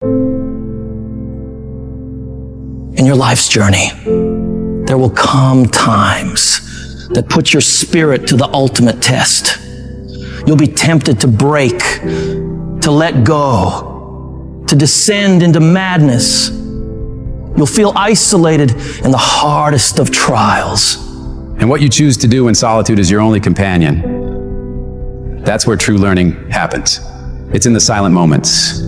In your life's journey, there will come times that put your spirit to the ultimate test. You'll be tempted to break, to let go, to descend into madness. You'll feel isolated in the hardest of trials. And what you choose to do when solitude is your only companion, that's where true learning happens. It's in the silent moments,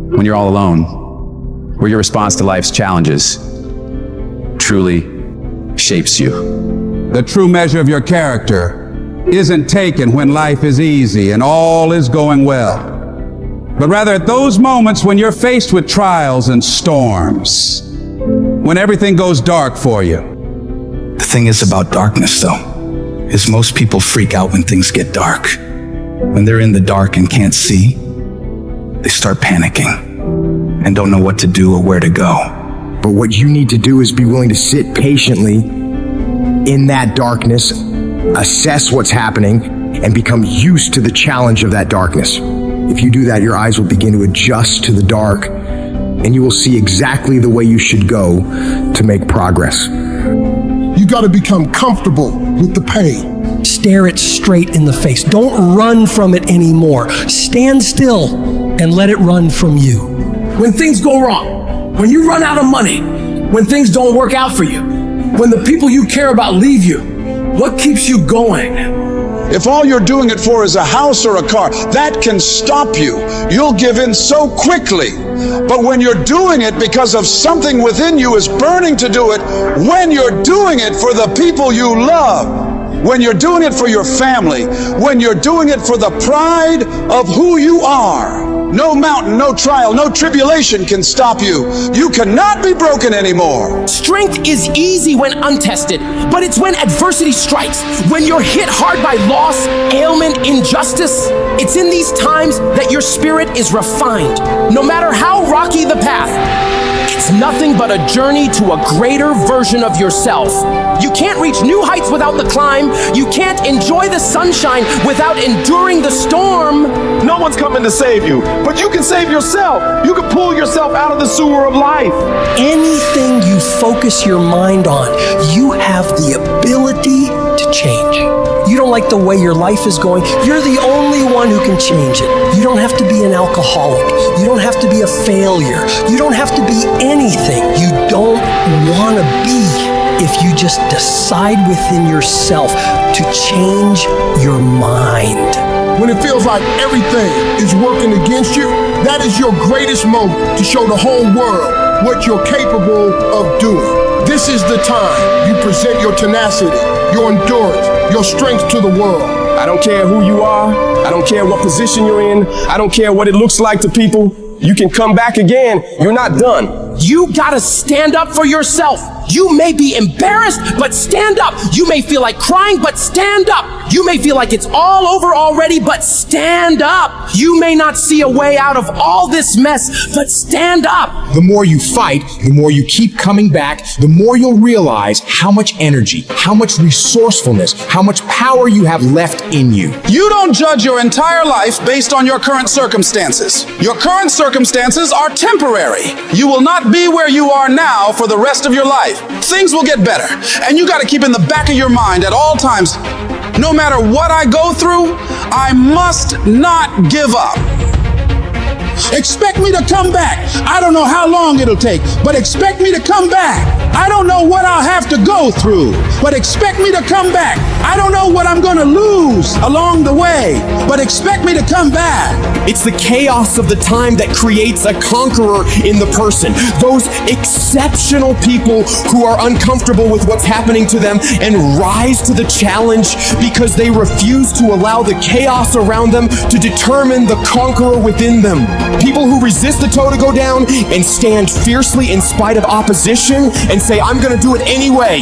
when you're all alone, where your response to life's challenges truly shapes you. The true measure of your character isn't taken when life is easy and all is going well, but rather at those moments when you're faced with trials and storms, when everything goes dark for you. The thing is about darkness, though, is most people freak out when things get dark. When they're in the dark and can't see, they start panicking and don't know what to do or where to go. But what you need to do is be willing to sit patiently in that darkness, assess what's happening, and become used to the challenge of that darkness. If you do that, your eyes will begin to adjust to the dark, and you will see exactly the way you should go to make progress. You got to become comfortable with the pain. Stare it straight in the face. Don't run from it anymore. Stand still and let it run from you. When things go wrong, when you run out of money, when things don't work out for you, when the people you care about leave you, what keeps you going? If all you're doing it for is a house or a car, that can stop you. You'll give in so quickly. But when you're doing it because of something within you is burning to do it, when you're doing it for the people you love, when you're doing it for your family, when you're doing it for the pride of who you are, no mountain, no trial, no tribulation can stop you. You cannot be broken anymore. Strength is easy when untested, but it's when adversity strikes, when you're hit hard by loss, ailment, injustice. It's in these times that your spirit is refined. No matter how rocky the path, it's nothing but a journey to a greater version of yourself. You can't reach new heights without the climb. You can't enjoy the sunshine without enduring the storm. No one's coming to save you, but you can save yourself. You can pull yourself out of the sewer of life. Anything you focus your mind on, you have the ability to change. You don't like the way your life is going, you're the only one who can change it. You don't have to be an alcoholic. You don't have to be a failure. You don't have to be anything you don't want to be if you just decide within yourself to change your mind. When it feels like everything is working against you, that is your greatest moment to show the whole world what you're capable of doing. This is the time you present your tenacity, your endurance, your strength to the world. I don't care who you are. I don't care what position you're in. I don't care what it looks like to people. You can come back again. You're not done. You gotta stand up for yourself. You may be embarrassed, but stand up. You may feel like crying, but stand up. You may feel like it's all over already, but stand up. You may not see a way out of all this mess, but stand up. The more you fight, the more you keep coming back, the more you'll realize how much energy, how much resourcefulness, how much power you have left in you. You don't judge your entire life based on your current circumstances. Your current circumstances are temporary. You will not be where you are now for the rest of your life. Things will get better, and you got to keep in the back of your mind at all times, no matter what I go through, I must not give up. Expect me to come back. I don't know how long it'll take, but expect me to come back. I don't know what I'll have to go through, but expect me to come back. I don't know what I'm going to lose along the way, but expect me to come back. It's the chaos of the time that creates a conqueror in the person. Those exceptional people who are uncomfortable with what's happening to them and rise to the challenge because they refuse to allow the chaos around them to determine the conqueror within them. People who resist the toe to go down and stand fiercely in spite of opposition and say, I'm gonna do it anyway.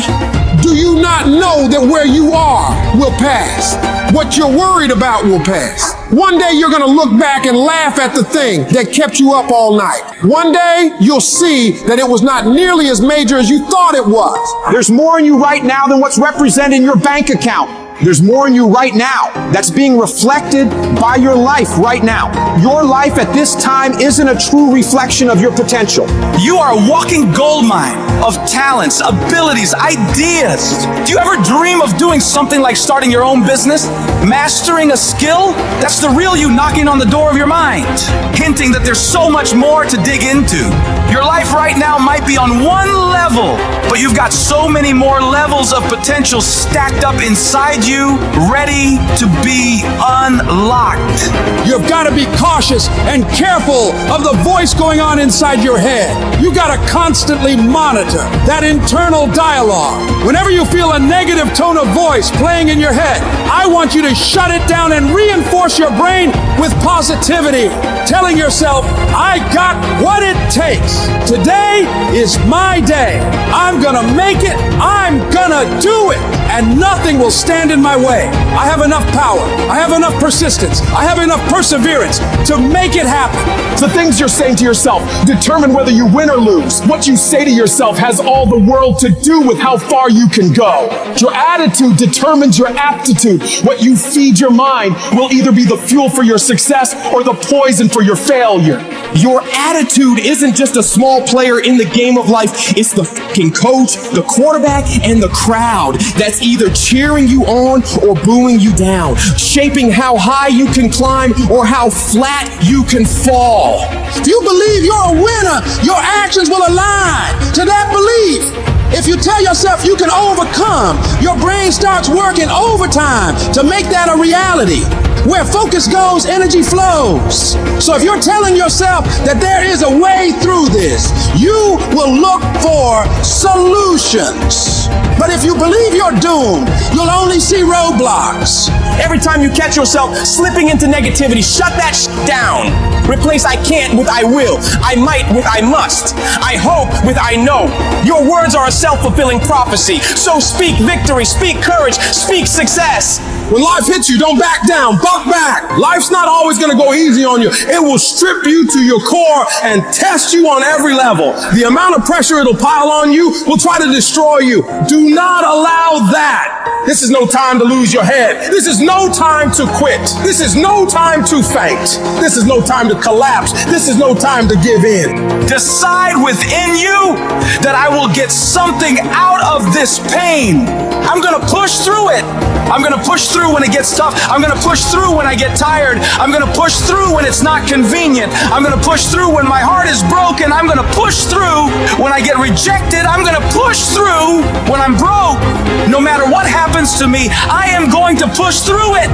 Do you not know that where you are will pass? What you're worried about will pass. One day you're gonna look back and laugh at the thing that kept you up all night. One day you'll see that it was not nearly as major as you thought it was. There's more in you right now than what's represented in your bank account. There's more in you right now that's being reflected by your life right now. Your life at this time isn't a true reflection of your potential. You are a walking goldmine of talents, abilities, ideas. Do you ever dream of doing something like starting your own business? Mastering a skill? That's the real you knocking on the door of your mind, hinting that there's so much more to dig into. Your life right now might be on one level, but you've got so many more levels of potential stacked up inside you, ready to be unlocked. You've got to be cautious and careful of the voice going on inside your head. You got to constantly monitor that internal dialogue. Whenever you feel a negative tone of voice playing in your head, I want you to shut it down and reinforce your brain with positivity, telling yourself, I got what it takes. Today is my day. I'm gonna make it. I'm gonna do it. And nothing will stand in my way. I have enough power. I have enough persistence. I have enough perseverance to make it happen. The things you're saying to yourself determine whether you win or lose. What you say to yourself has all the world to do with how far you can go. Your attitude determines your aptitude. What you feed your mind will either be the fuel for your success or the poison for your failure. Your attitude isn't just a small player in the game of life. It's the fucking coach, the quarterback, and the crowd that's either cheering you on or booing you down, shaping how high you can climb or how flat you can fall. If you believe you're a winner, your actions will align to that belief. If you tell yourself you can overcome, your brain starts working overtime to make that a reality. Where focus goes, energy flows. So if you're telling yourself that there is a way through this, you will look for solutions. But if you believe you're doomed, you'll only see roadblocks. Every time you catch yourself slipping into negativity, shut that down. Replace I can't with I will. I might with I must. I hope with I know. Your words are a self-fulfilling prophecy. So speak victory, speak courage, speak success. When life hits you, don't back down, buck back. Life's not always gonna go easy on you. It will strip you to your core and test you on every level. The amount of pressure it'll pile on you will try to destroy you. Do not allow that. This is no time to lose your head. This is no time to quit. This is no time to faint. This is no time to collapse. This is no time to give in. Decide within you that I will get something out of this pain. I'm gonna push through it. I'm gonna push through when it gets tough. I'm gonna push through when I get tired. I'm gonna push through when it's not convenient. I'm gonna push through when my heart is broken. I'm gonna push through when I get rejected. I'm gonna push through when I'm broke. No matter what happens to me, I am going to push through it.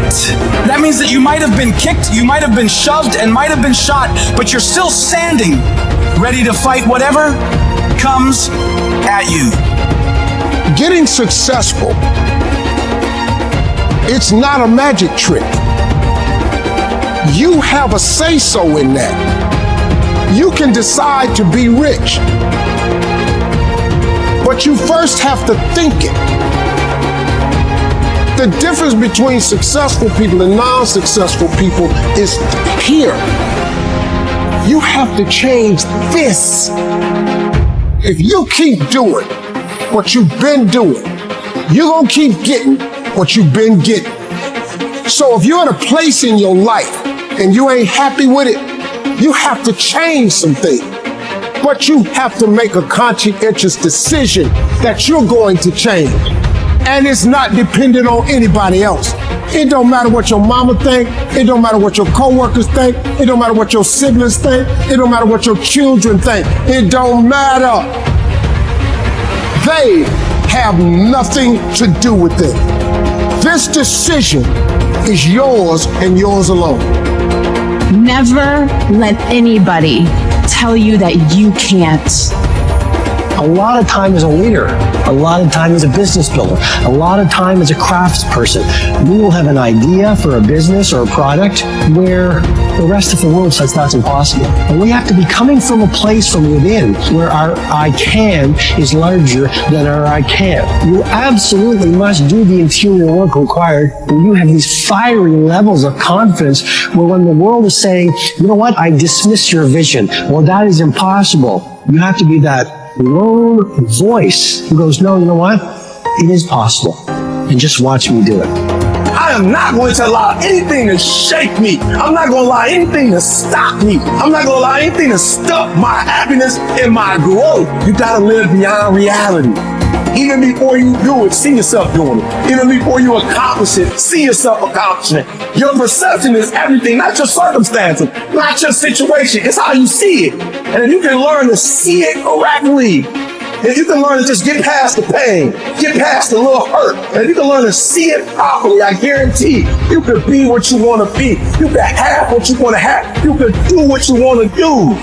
That means that you might have been kicked, you might have been shoved, and might have been shot, but you're still standing, ready to fight whatever comes at you. Getting successful, it's not a magic trick. You have a say-so in that. You can decide to be rich, but you first have to think it. The difference between successful people and non-successful people is here. You have to change this. If you keep doing what you've been doing, you're gonna keep getting what you've been getting. So if you're in a place in your life and you ain't happy with it, you have to change some things. But you have to make a conscientious decision that you're going to change. And it's not dependent on anybody else. It don't matter what your mama think. It don't matter what your coworkers think. It don't matter what your siblings think. It don't matter what your children think. It don't matter. They have nothing to do with it. This decision is yours and yours alone. Never let anybody tell you that you can't. A lot of time as a leader, a lot of time as a business builder, a lot of time as a craftsperson, we will have an idea for a business or a product where the rest of the world says that's impossible. And we have to be coming from a place from within where our I can is larger than our I can't. You absolutely must do the interior work required when you have these fiery levels of confidence where when the world is saying, you know what, I dismiss your vision. Well, that is impossible. You have to be that lone voice who goes, no, you know what? It is possible. and just watch me do it. I am not going to allow anything to shake me. I'm not going to allow anything to stop me. I'm not going to allow anything to stop my happiness and my growth. You got to live beyond reality. Even before you do it, see yourself doing it. Even before you accomplish it, see yourself accomplishing it. Your perception is everything, not your circumstances, not your situation. It's how you see it. And if you can learn to see it correctly, if you can learn to just get past the pain, get past the little hurt, and if you can learn to see it properly, I guarantee you can be what you want to be. You can have what you want to have. You can do what you want to do.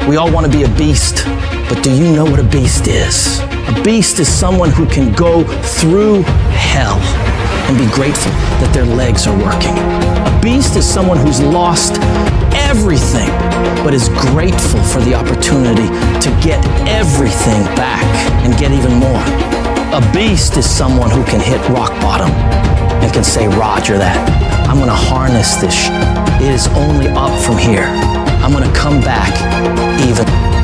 We all want to be a beast, but do you know what a beast is? A beast is someone who can go through hell and be grateful that their legs are working. A beast is someone who's lost everything, but is grateful for the opportunity to get everything back and get even more. A beast is someone who can hit rock bottom and can say, Roger that. I'm gonna harness this. It is only up from here. I'm gonna come back even.